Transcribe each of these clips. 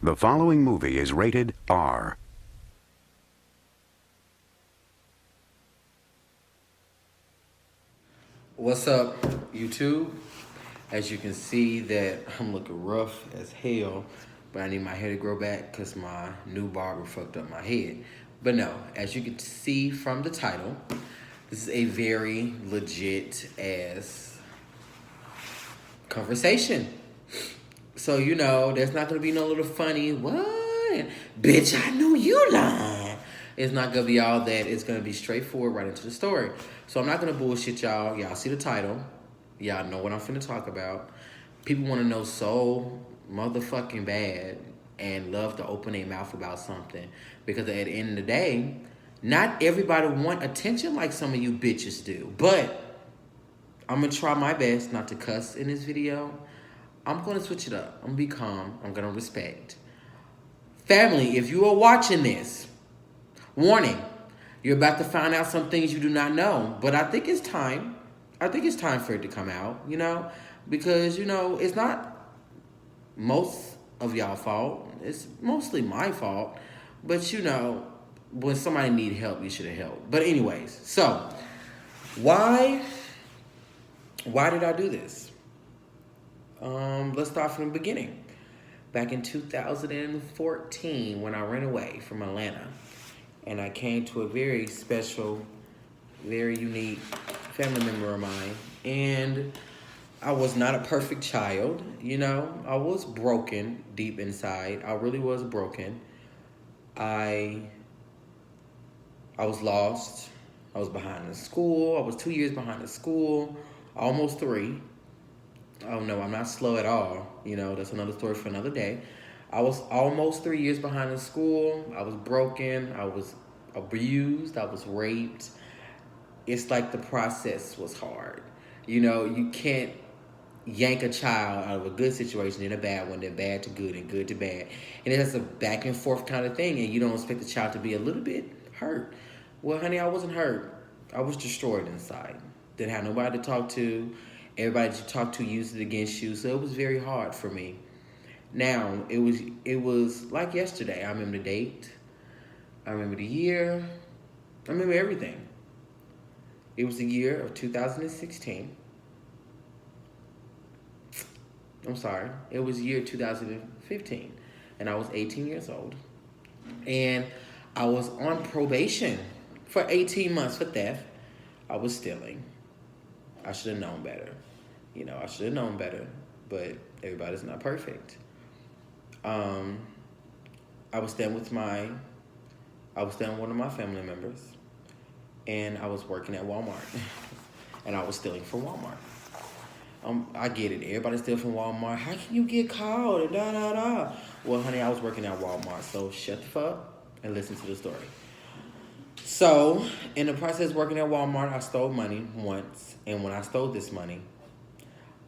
The following movie is rated R. What's up, YouTube? As you can see that I'm looking rough as hell, but I need my hair to grow back because my new barber fucked up my head. But no, as you can see from the title, this is a very legit ass conversation. So, there's not gonna be no little funny, what? Bitch, I know you lying. It's not gonna be all that. It's gonna be straightforward right into the story. So I'm not gonna bullshit y'all. Y'all see the title. Y'all know what I'm finna talk about. People wanna know so motherfucking bad and love to open their mouth about something. Because at the end of the day, not everybody want attention like some of you bitches do. But I'm gonna try my best not to cuss in this video. I'm gonna switch it up. I'm gonna be calm. I'm gonna respect. Family, if you are watching this, warning, you're about to find out some things you do not know. But I think it's time. I think it's time for it to come out, because, it's not most of y'all fault. It's mostly my fault. But, when somebody need help, you should have helped. But anyways, so why did I do this? Let's start from the beginning. Back in 2014, when I ran away from Atlanta, and I came to a very special, very unique family member of mine, and I was not a perfect child, I was broken deep inside. I really was broken. I was lost. I was behind in school. I was 2 years behind in school, almost 3. Oh no, I'm not slow at all. That's another story for another day. I was almost 3 years behind in school. I was broken. I was abused. I was raped. It's like the process was hard. You can't yank a child out of a good situation in a bad one, then bad to good and good to bad. And it's a back and forth kind of thing, and you don't expect the child to be a little bit hurt. Well, honey, I wasn't hurt. I was destroyed inside. Didn't have nobody to talk to. Everybody that you talk to used it against you, so it was very hard for me. Now, it was like yesterday. I remember the date. I remember the year. I remember everything. It was the year of 2016. I'm sorry. It was year 2015. And I was 18 years old. And I was on probation for 18 months for theft. I was stealing. I should have known better. I should have known better, but everybody's not perfect. I was staying with one of my family members, and I was working at Walmart, and I was stealing from Walmart. I get it. Everybody steals from Walmart. How can you get caught? And da da da. Well, honey, I was working at Walmart, so shut the fuck up and listen to the story. So, in the process of working at Walmart, I stole money once. And when I stole this money,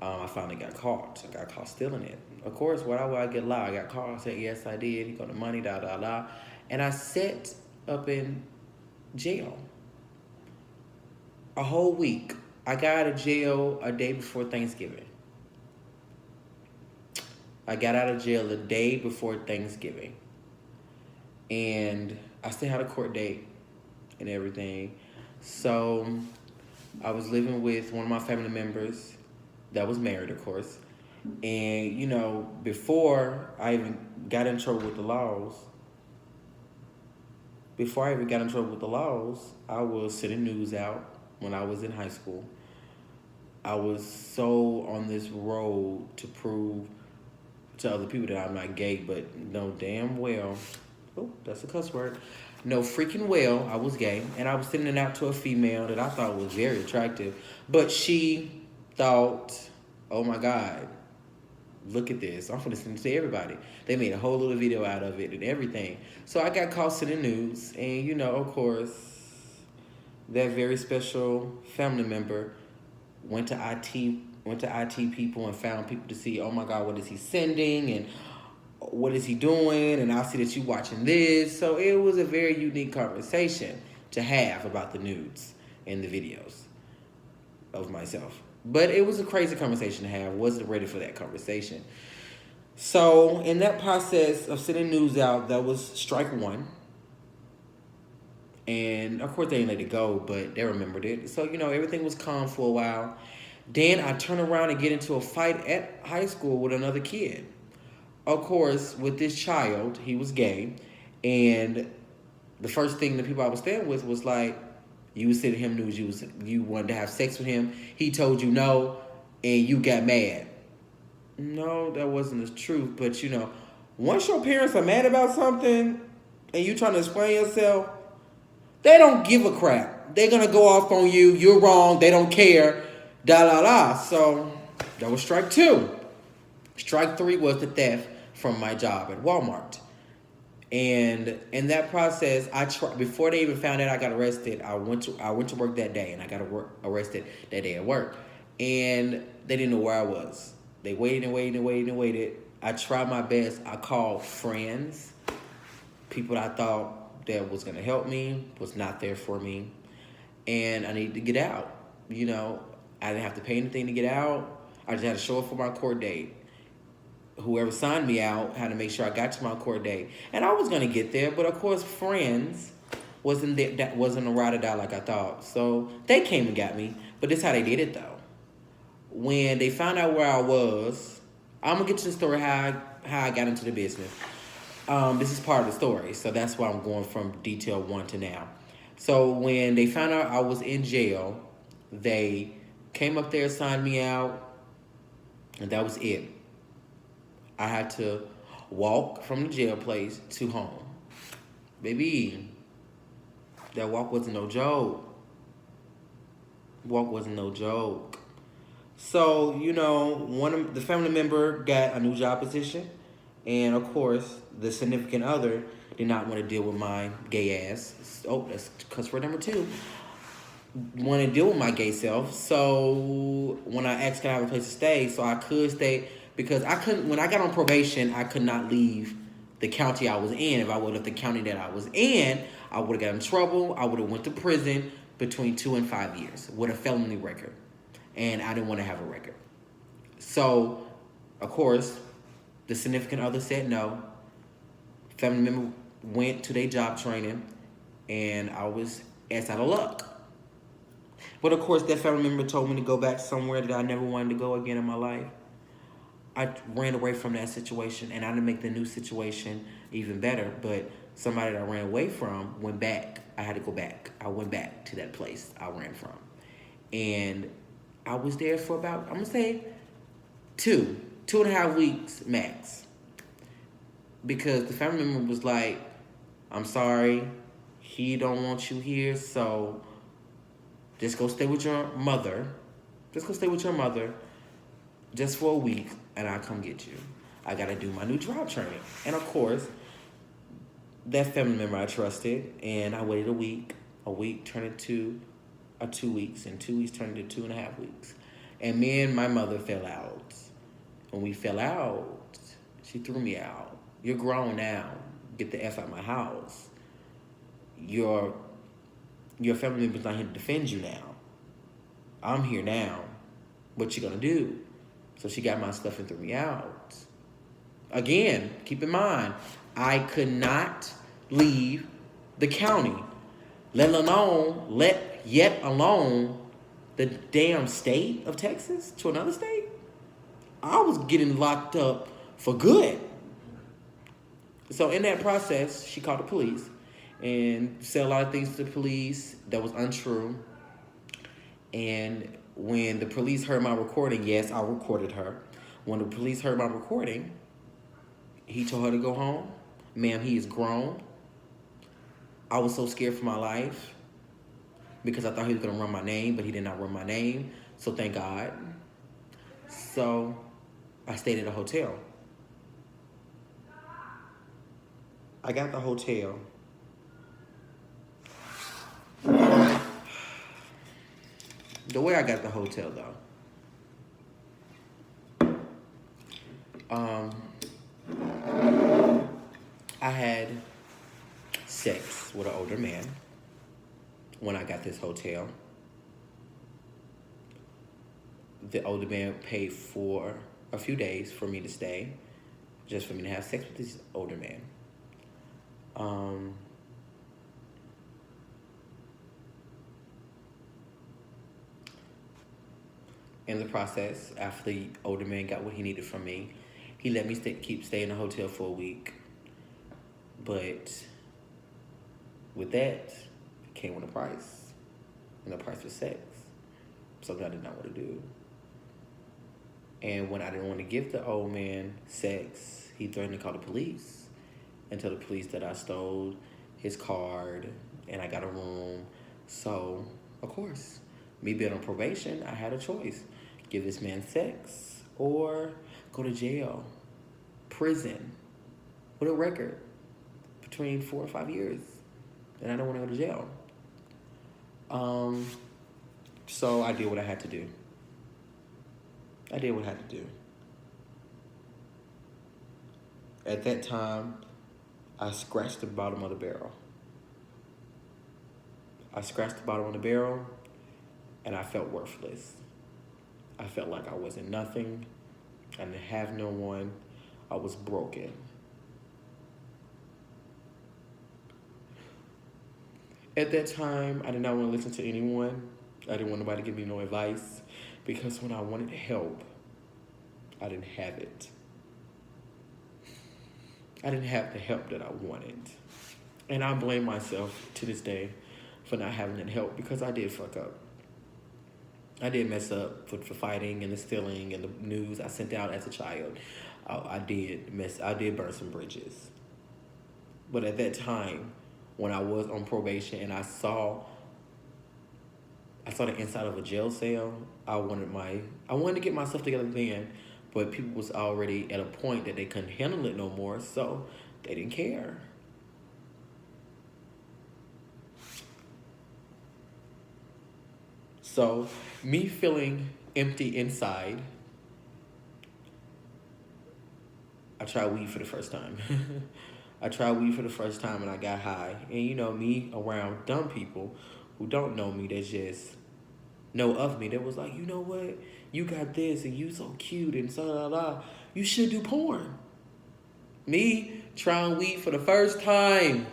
I finally got caught. I got caught stealing it. Of course, why would I get lied? I got caught. I said, yes, I did. You got the money, da, da, da. And I sat up in jail a whole week. I got out of jail a day before Thanksgiving. I got out of jail a day before Thanksgiving. And I still had a court date and everything. So I was living with one of my family members that was married, of course. And, before I even got in trouble with the laws, I was sending news out when I was in high school. I was so on this road to prove to other people that I'm not gay, but no damn well, oh, that's a cuss word, no freaking well, I was gay, and I was sending it out to a female that I thought was very attractive, but she thought, oh my God, look at this, I'm gonna send it to everybody. They made a whole little video out of it and everything. So I got caught in the news, and of course, that very special family member went to IT people and found people to see, oh my God, what is he sending and what is he doing? And I see that you watching this. So it was a very unique conversation to have about the nudes and the videos of myself. But it was a crazy conversation to have. Wasn't ready for that conversation. So in that process of sending news out, that was strike one. And of course they didn't let it go, but they remembered it. So, everything was calm for a while. Then I turn around and get into a fight at high school with another kid. Of course, with this child, he was gay. And the first thing the people I was staying with was like, you was sending him news, you wanted to have sex with him. He told you no, and you got mad. No, that wasn't the truth. But once your parents are mad about something and you trying to explain yourself, they don't give a crap. They're gonna go off on you. You're wrong. They don't care. Da la la. So that was strike two. Strike three was the theft from my job at Walmart. And in that process, before they even found out I got arrested. I went to work that day, and I got arrested that day at work. And they didn't know where I was. They waited and waited and waited and waited. I tried my best. I called friends, people that I thought that was gonna help me, was not there for me, and I needed to get out. I didn't have to pay anything to get out. I just had to show up for my court date. Whoever signed me out had to make sure I got to my court date, and I was gonna get there. But of course, friends wasn't there, that wasn't a ride or die like I thought. So they came and got me. But this is how they did it though. When they found out where I was, I'm gonna get to the story how I got into the business. This is part of the story, so that's why I'm going from detail one to now. So when they found out I was in jail, they came up there, signed me out, and that was it. I had to walk from the jail place to home. Baby, that walk wasn't no joke. Walk wasn't no joke. So, one of the family member got a new job position, and of course, the significant other did not want to deal with my gay ass. Oh, that's cuss word number 2. Want to deal with my gay self. So when I asked, can I have a place to stay, so I could stay, because I couldn't. When I got on probation, I could not leave the county I was in. If I would have left the county that I was in, I would have got in trouble. I would have went to prison between 2 and 5 years with a felony record, and I didn't want to have a record. So, of course, the significant other said no. Family member went to their job training, and I was ass out of luck. But of course, that family member told me to go back somewhere that I never wanted to go again in my life. I ran away from that situation, and I didn't make the new situation even better. But somebody that I ran away from went back. I had to go back. I went back to that place I ran from. And I was there for about, I'm going to say, 2.5 weeks max. Because the family member was like, I'm sorry, he don't want you here, so just go stay with your mother. Just go stay with your mother just for a week, and I'll come get you. I got to do my new job training. And of course, that family member I trusted, and I waited a week. A week turned into 2 weeks, and 2 weeks turned into 2.5 weeks. And me and my mother fell out. When we fell out, she threw me out. You're grown now. Get the F out of my house. Your family member's not here to defend you now. I'm here now. What you gonna do? So she got my stuff and threw me out. Again, keep in mind, I could not leave the county, yet alone the damn state of Texas to another state. I was getting locked up for good. So in that process, she called the police and said a lot of things to the police that was untrue. And when the police heard my recording, yes, I recorded her. When the police heard my recording, he told her to go home. Ma'am, he is grown. I was so scared for my life because I thought he was going to run my name, but he did not run my name. So thank God. So I stayed at a hotel. I got the hotel. The way I got the hotel, though, I had sex with an older man when I got this hotel. The older man paid for a few days for me to stay. just for me to have sex with this older man. In the process, after the older man got what he needed from me, he let me keep staying in the hotel for a week. But with that came with a price, and the price was sex. Something I did not want to do. And when I didn't want to give the old man sex, he threatened to call the police and tell the police that I stole his card and I got a room. So, of course, me being on probation, I had a choice. Give this man sex or go to jail, prison, with a record between 4 or 5 years. And I don't want to go to jail. So I did what I had to do. I did what I had to do. At that time, I scratched the bottom of the barrel. I scratched the bottom of the barrel, and I felt worthless. I felt like I wasn't nothing. I didn't have no one. I was broken. At that time, I did not want to listen to anyone. I didn't want nobody to give me no advice, because when I wanted help, I didn't have it. I didn't have the help that I wanted. And I blame myself to this day for not having that help, because I did fuck up. I did mess up for fighting and the stealing and the news I sent out as a child. I did burn some bridges. But at that time, when I was on probation and I saw the inside of a jail cell, I wanted to get myself together then, but people was already at a point that they couldn't handle it no more, so they didn't care. So, me feeling empty inside, I tried weed for the first time. I tried weed for the first time and I got high. And you know, me around dumb people who don't know me, they just know of me. They was like, you know what? You got this and you so cute and so la la. You should do porn. Me trying weed for the first time,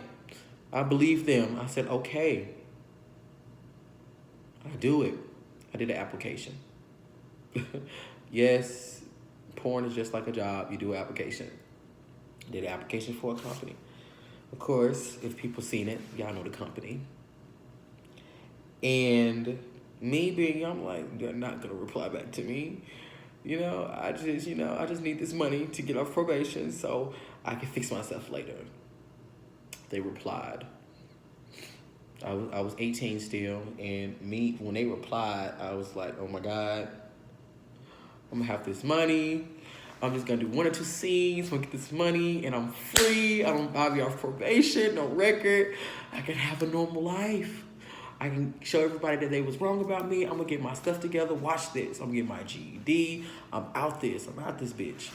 I believed them. I said, okay. I do it. I did an application. Yes, porn is just like a job. You do an application. I did an application for a company. Of course, if people seen it, y'all know the company. And me being young, I'm like, they're not gonna reply back to me. I just need this money to get off probation so I can fix myself later. They replied. I was 18 still, and when they replied, I was like, oh my God, I'm gonna have this money. I'm just gonna do 1 or 2 scenes, I'm gonna get this money, and I'm free. I'll be off probation, no record. I can have a normal life. I can show everybody that they was wrong about me. I'm gonna get my stuff together. Watch this. I'm gonna get my GED. I'm out this bitch.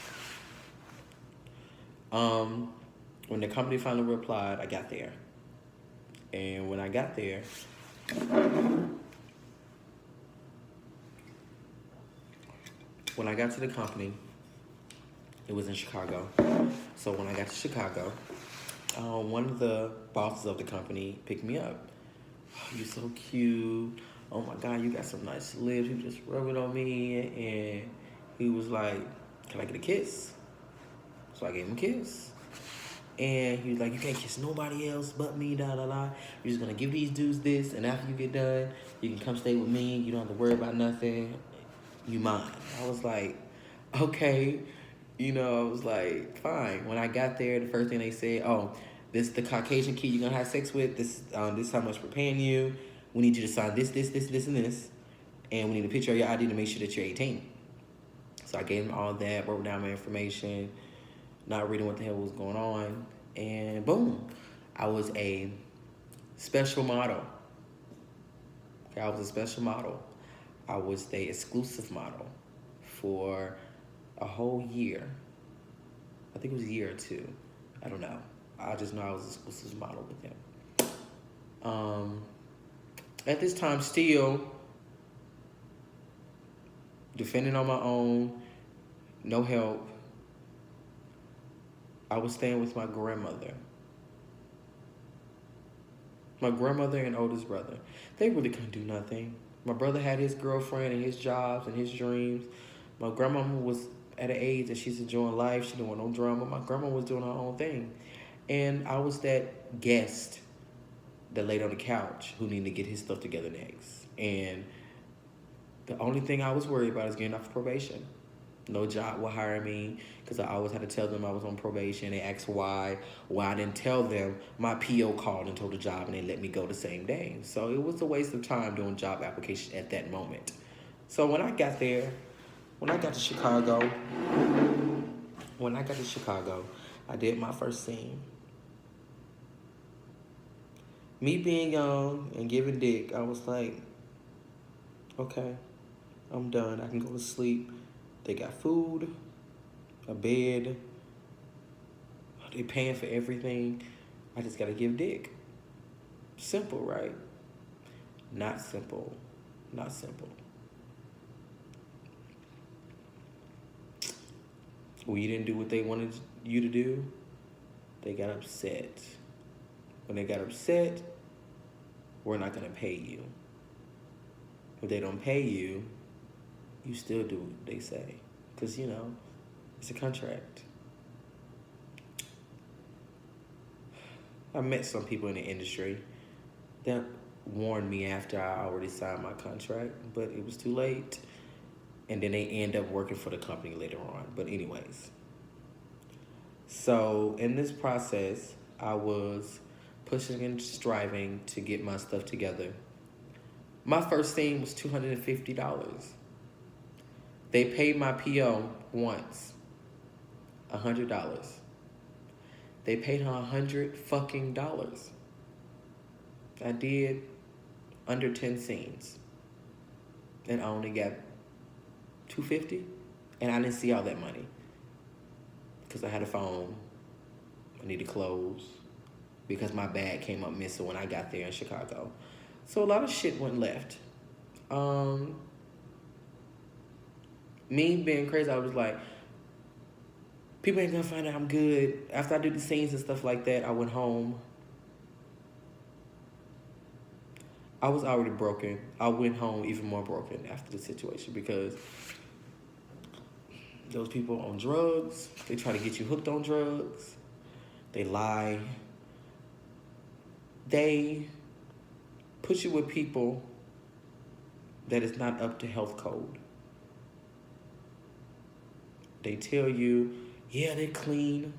When the company finally replied, I got there. And when I got there, when I got to the company, it was in Chicago. So when I got to Chicago, one of the bosses of the company picked me up. Oh, you so cute. Oh my God, you got some nice lips. He just rubbed it on me, and he was like, can I get a kiss? So I gave him a kiss. And he was like, you can't kiss nobody else but me, da da da. You're just gonna give these dudes this, and after you get done, you can come stay with me. You don't have to worry about nothing. You mine. I was like, okay. I was like, fine. When I got there, the first thing they said, oh, this the Caucasian kid you're gonna have sex with. This is how much we're paying you. We need you to sign this, and this. And we need a picture of your ID to make sure that you're 18. So I gave him all that, wrote down my information, not reading what the hell was going on, and boom, I was a special model. Okay, I was a special model. I was the exclusive model for a whole year. I think it was a year or 2. I don't know. I just know I was an exclusive model with them. At this time, still defending on my own, no help. I was staying with my grandmother. My grandmother and oldest brother. They really couldn't do nothing. My brother had his girlfriend and his jobs and his dreams. My grandmama was at an age that she's enjoying life. She didn't want no drama. My grandma was doing her own thing. And I was that guest that laid on the couch who needed to get his stuff together next. And the only thing I was worried about is getting off probation. No job will hire me because I always had to tell them I was on probation. They asked why. Why I didn't tell them. My PO called and told the job and they let me go the same day. So it was a waste of time doing job application at that moment. So when I got there, when I got to Chicago, I did my first scene. Me being young and giving dick, I was like, okay, I'm done. I can go to sleep. They got food, a bed. They paying for everything. I just gotta give dick. Simple, right? Not simple. Not simple. When you didn't do what they wanted you to do, they got upset. When they got upset, we're not gonna pay you. If they don't pay you, you still do what they say. Because, you know, it's a contract. I met some people in the industry that warned me after I already signed my contract, but it was too late. And then they end up working for the company later on. But anyways. So in this process, I was pushing and striving to get my stuff together. My first scene was $250. They paid my PO once, $100. They paid her $100 fucking dollars. I did under 10 scenes, and I only got $250, and I didn't see all that money because I had a phone. I needed clothes because my bag came up missing when I got there in Chicago. So a lot of shit went left. Me being crazy, I was like, people ain't gonna find out I'm good. After I did the scenes and stuff like that, I went home. I was already broken. I went home even more broken after the situation because those people on drugs, they try to get you hooked on drugs. They lie. They put you with people that is not up to health code. They tell you, yeah, they're clean.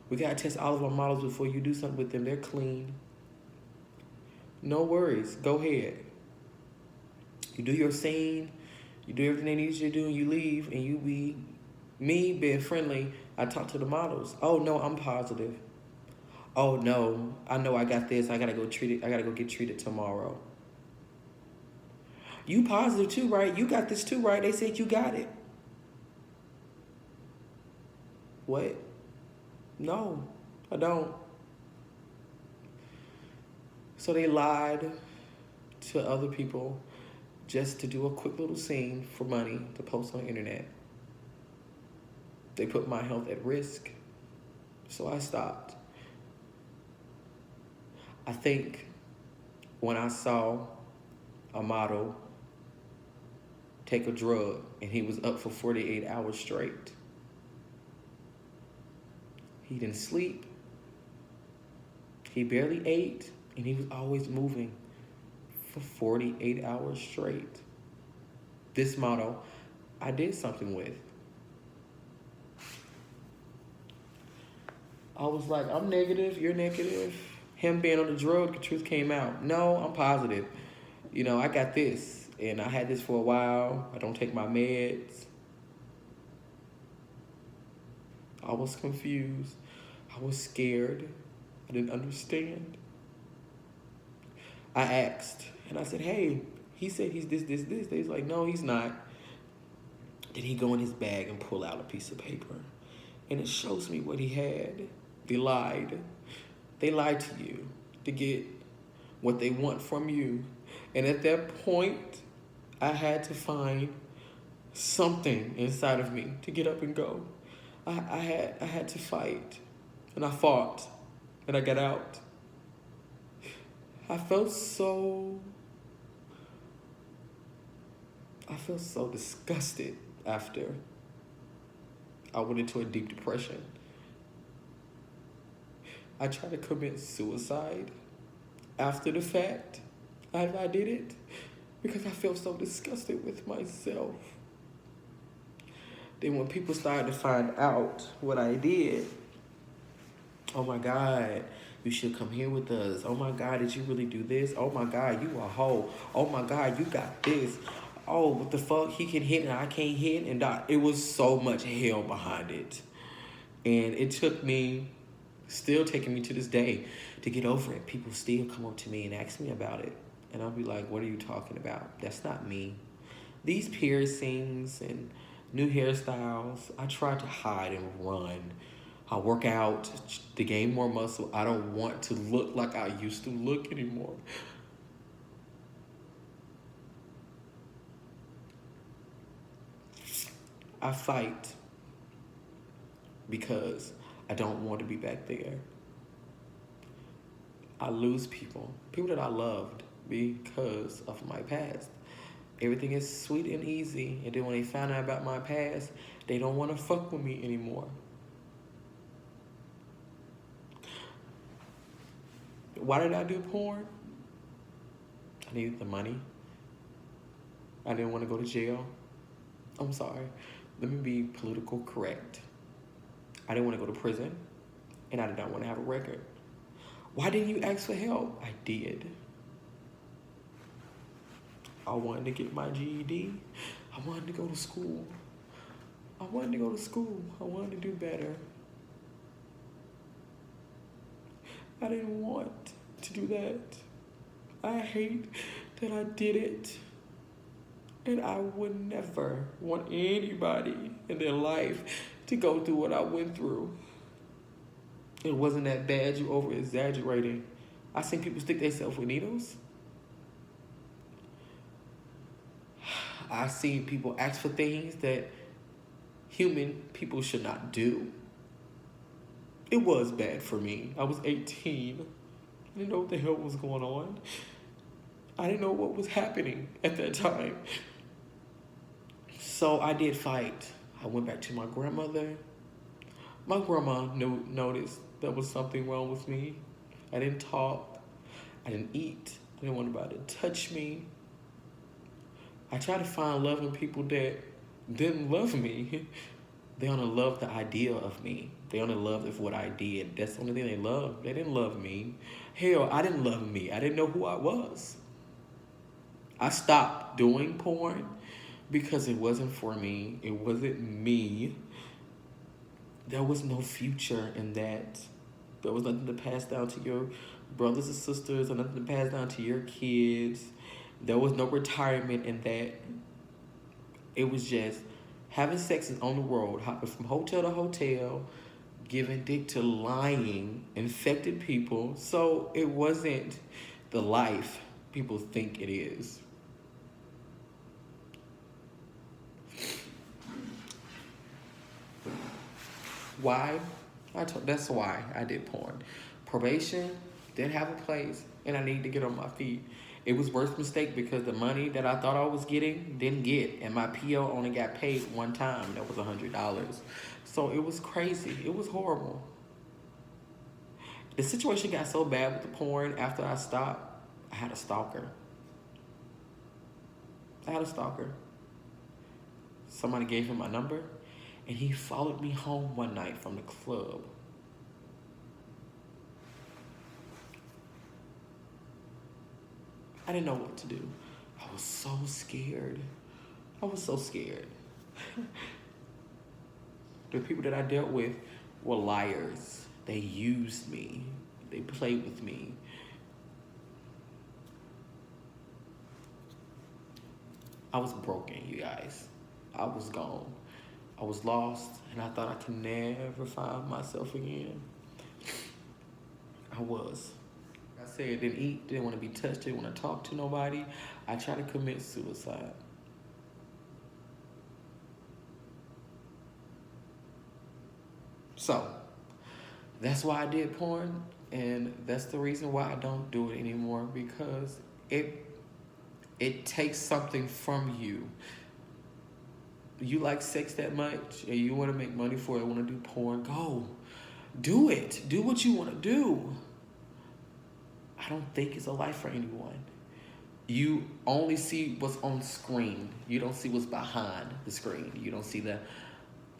We gotta test all of our models before you do something with them. They're clean. No worries, go ahead. You do your scene, you do everything they need you to do, and you leave, and you be, me being friendly, I talk to the models. Oh no, I'm positive. Oh no, I know I got this, I gotta go get treated tomorrow. You positive too, right? You got this too, right? They said you got it. What? No, I don't. So they lied to other people just to do a quick little scene for money to post on the internet. They put my health at risk, so I stopped. I think when I saw a model take a drug and he was up for 48 hours straight, he didn't sleep, he barely ate, and he was always moving for 48 hours straight. This model, I did something with. I was like, I'm negative, you're negative. Him being on the drug, the truth came out. No, I'm positive. You know, I got this, and I had this for a while. I don't take my meds. I was confused. I was scared. I didn't understand. I asked, and I said, hey, he said he's this. He's like, no, he's not. Then he go in his bag and pull out a piece of paper, and it shows me what he had. They lied. They lied to you to get what they want from you. And at that point, I had to find something inside of me to get up and go. I had to fight, and I fought, and I got out. I felt so disgusted after. I went into a deep depression. I tried to commit suicide after the fact. I did it because I felt so disgusted with myself. Then when people started to find out what I did, oh my God, you should come here with us. Oh my God, did you really do this? Oh my God, you a hoe. Oh my God, you got this. Oh, what the fuck? He can hit and I can't hit. And it was so much hell behind it. And it took me, still taking me to this day, to get over it. People still come up to me and ask me about it. And I'll be like, what are you talking about? That's not me. These piercings and new hairstyles, I try to hide and run. I work out to gain more muscle. I don't want to look like I used to look anymore. I fight because I don't want to be back there. I lose people that I loved because of my past. Everything is sweet and easy, and then when they find out about my past, they don't want to fuck with me anymore. Why did I do porn? I needed the money. I didn't want to go to jail. I'm sorry. Let me be political correct. I didn't want to go to prison, and I did not want to have a record. Why didn't you ask for help? I did. I wanted to get my GED. I wanted to go to school. I wanted to do better. I didn't want to do that. I hate that I did it. And I would never want anybody in their life to go through what I went through. It wasn't that bad, you over-exaggerating. I seen people stick themselves with needles. I seen people ask for things that human people should not do. It was bad for me. I was 18. I didn't know what the hell was going on. I didn't know what was happening at that time. So I did fight. I went back to my grandmother. My grandma noticed there was something wrong with me. I didn't talk. I didn't eat. I didn't want anybody to touch me. I tried to find love in people that didn't love me. They only loved the idea of me. They only loved what I did. That's the only thing they loved. They didn't love me. Hell, I didn't love me. I didn't know who I was. I stopped doing porn because it wasn't for me. It wasn't me. There was no future in that. There was nothing to pass down to your brothers and sisters, or nothing to pass down to your kids. There was no retirement in that. It was just having sex on the road, hopping from hotel to hotel, giving dick to lying, infected people. So it wasn't the life people think it is. Why? That's why I did porn. Probation didn't have a place, and I needed to get on my feet. It was worst mistake because the money that I thought I was getting didn't get, and my PO only got paid one time. That was $100. So it was crazy. It was horrible. The situation got so bad with the porn after I stopped. I had a stalker. Somebody gave him my number, and he followed me home one night from the club. I didn't know what to do. I was so scared. The people that I dealt with were liars. They used me. They played with me. I was broken, you guys. I was gone. I was lost, and I thought I could never find myself again. I was. I said, didn't eat, didn't want to be touched, didn't want to talk to nobody. I tried to commit suicide. So that's why I did porn, and that's the reason why I don't do it anymore, because it takes something from you. You like sex that much and you want to make money for it, want to do porn, go. Do it. Do what you want to do. I don't think it's a life for anyone. You only see what's on screen. You don't see what's behind the screen. You don't see the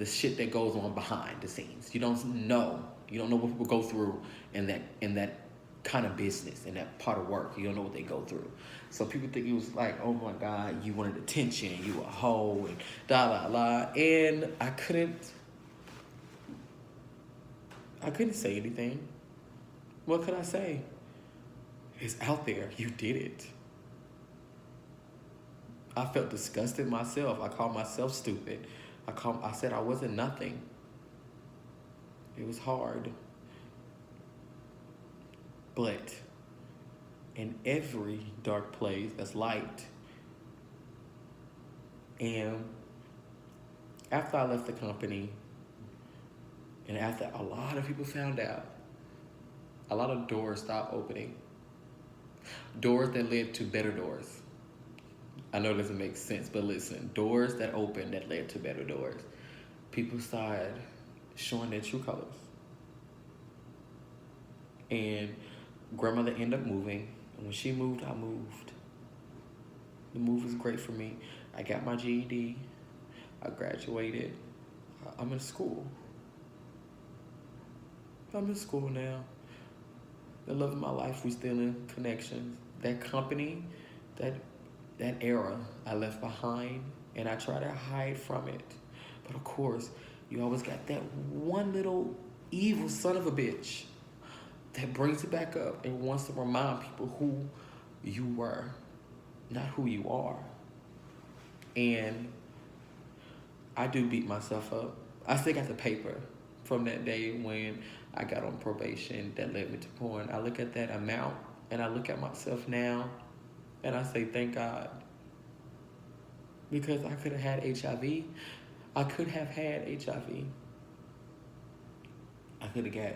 shit that goes on behind the scenes. You don't know. You don't know what people go through in that kind of business, in that part of work. You don't know what they go through. So people think it was like, oh my God, you wanted attention, you a hoe, and da la la. And I couldn't say anything. What could I say? It's out there. You did it. I felt disgusted myself. I called myself stupid. I said I wasn't nothing. It was hard. But in every dark place, there's light. And after I left the company, and after a lot of people found out, a lot of doors stopped opening. Doors that led to better doors. I know it doesn't make sense, but listen, doors that opened that led to better doors. People started showing their true colors. And grandmother ended up moving. And when she moved, I moved. The move was great for me. I got my GED. I graduated. I'm in school. I'm in school now. The love of my life, we still in connections. That company, that era I left behind, and I try to hide from it. But of course, you always got that one little evil son of a bitch that brings it back up and wants to remind people who you were, not who you are. And I do beat myself up. I still got the paper from that day when I got on probation that led me to porn. I look at that amount and I look at myself now and I say, thank God. Because I could have had HIV. I could have had HIV. I could have got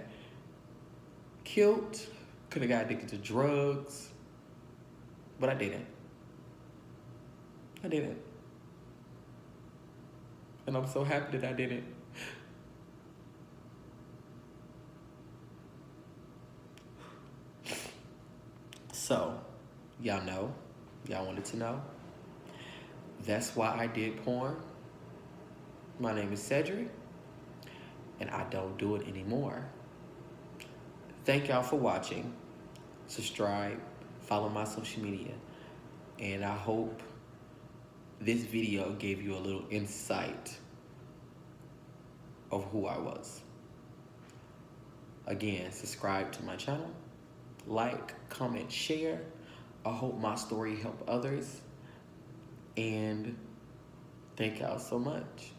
killed, could have got addicted to drugs, but I didn't. I didn't. And I'm so happy that I didn't. So, y'all know, y'all wanted to know. That's why I did porn. My name is Cedric, and I don't do it anymore. Thank y'all for watching. Subscribe, follow my social media, and I hope this video gave you a little insight of who I was. Again, subscribe to my channel, like, comment, share. I hope my story helped others, and thank y'all so much.